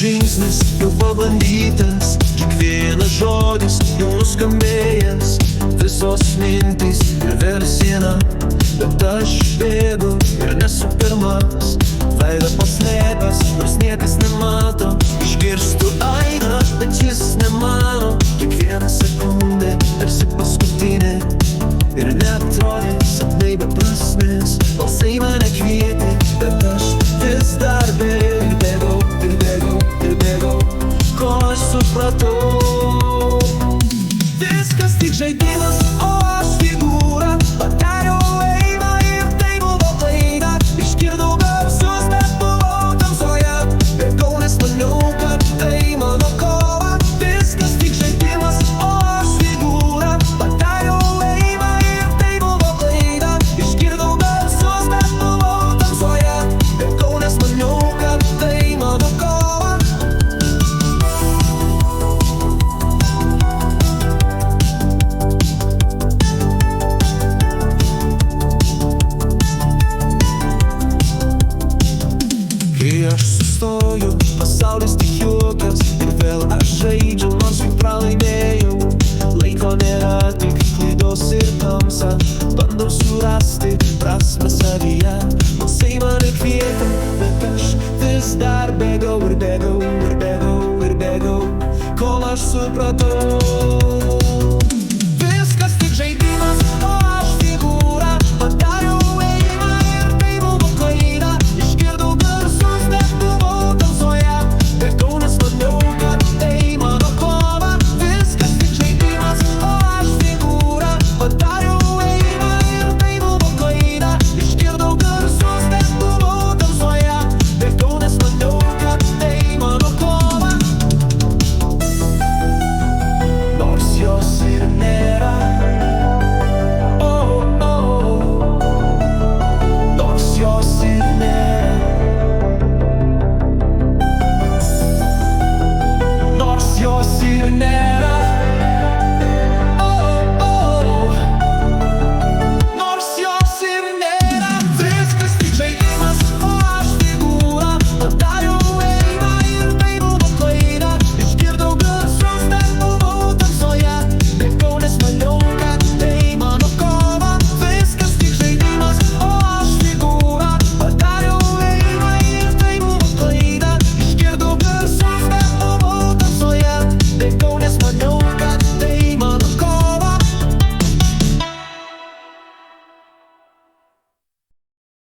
žingsnis jau pablandytas, kiekvienas žodis jau nuskambėjęs, visos mintys ir vėl siena. Bet aš bėgu ir nesu pirmas, veidą paslėpęs, nors niekas nemato. Išgirstu aidą, bet jis nemano. Kiekviena sekundė tarsi paskutinė, ir neatrodė sapnai be prasmės. Balsai mane kvietė, bet aš vis dar bėgau. Ir bėgau, ir bėgau, ir bėgau, kol aš supratau, viskas tik žaidimas.